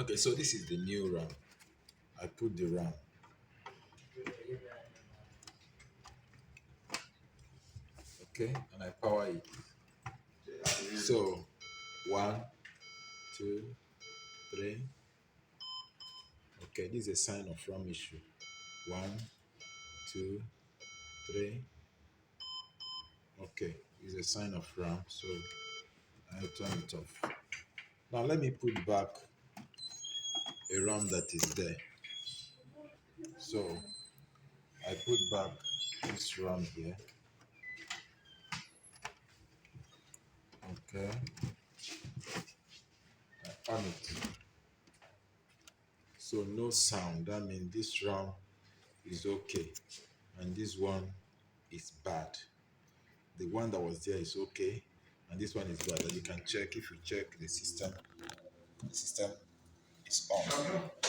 Okay, so this is the new RAM. I put the RAM. Okay, and I power it. So 1, 2, 3. Okay, this is a sign of RAM issue. 1, 2, 3. Okay, it's a sign of RAM, so I'll turn it off. Now let me put back a RAM that is there. So I put back this RAM here. Okay, I on it. So no sound. That means this RAM is okay, and this one is bad. The one that was there is okay, and this one is bad. And you can check if you check the system is on.